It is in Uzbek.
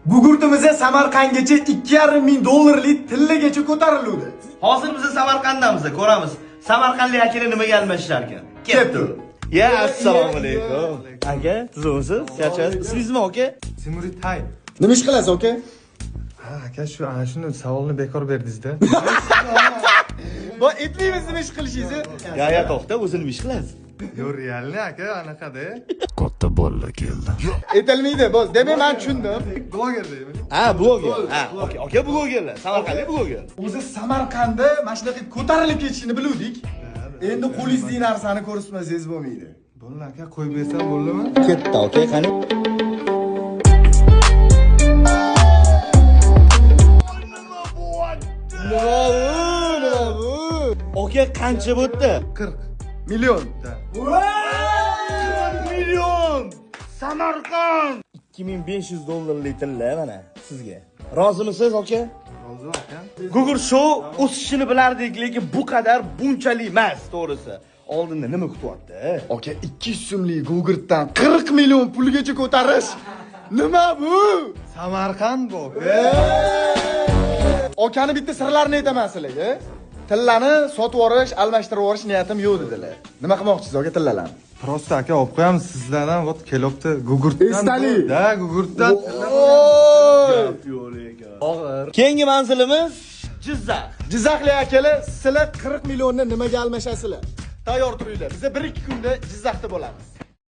Gugurtimizga Samarqandgacha 2,5 ming dollarlik tillagacha ko'tarildi. Hozir biz Samarqandamiz, ko'ramiz. Samarqandlik akalar nimaga almashishar ekan? Ketdi. Ya, assalomu alaykum. Aka, tuzimsiz? Yaxshimisiz? Ismingiz nima, aka? Timuriy Tay. Nima ish qilasiz, aka? Ha, aka shu ana shuni savolni bekor berdingiz-da. Bu etmaymiz nima ish qilishingizni? Ya, to'xta, o'zi nima ish qilasiz? Yo, realni aka anaqada. Katta bolla keldi. Etilmaydi, bo'z. Demak, men tushundim. Bloger deymi? Ha, bloger. Ha, aka blogerlar. Samarqandlik bloger. O'zi Samarqandda mana shunaqa ko'tarilib ketishini biluvdik. Endi qo'lingizdagi narsani ko'rsatmasangiz bo'lmaydi. Bo'ldi aka, qo'yib bersam bo'ldimi? Ketdi, aka, qani? Nima bu? Aka, qancha bo'pti? 40 Million. Million! Samarqand! 2500 dollarlik tilla mana sizga. Rozimisiz, aka? Rozi aka. Google Show o'sishini bilardik, lekin bu qadar bunchalik emas, to'g'risi. Oldinda nima kutyapti? Aka 200 so'mlik Gugurtdan 40 million pulgacha ko'tarish. Nima bu? Samarqand bu. Okani bitta sirlarini aytaman sizlarga. Tillani sotib yuborish, almashtirib yuborish niyatim yo'q dedilar. Nima qilmoqchisiz aka tillalarni? Prosta aka olib qo'yamiz sizlardan vot kelibdi Gugurtdan. Esdali. Da, Gugurtdan. Og'ir. Keyingi manzilimiz Jizzax. Jizzaxlik akalar, sizlar 40 millionni nimaga almashasizlar? Tayyor turinglar. Biz 1-2 kunda Jizzaxda bo'lamiz.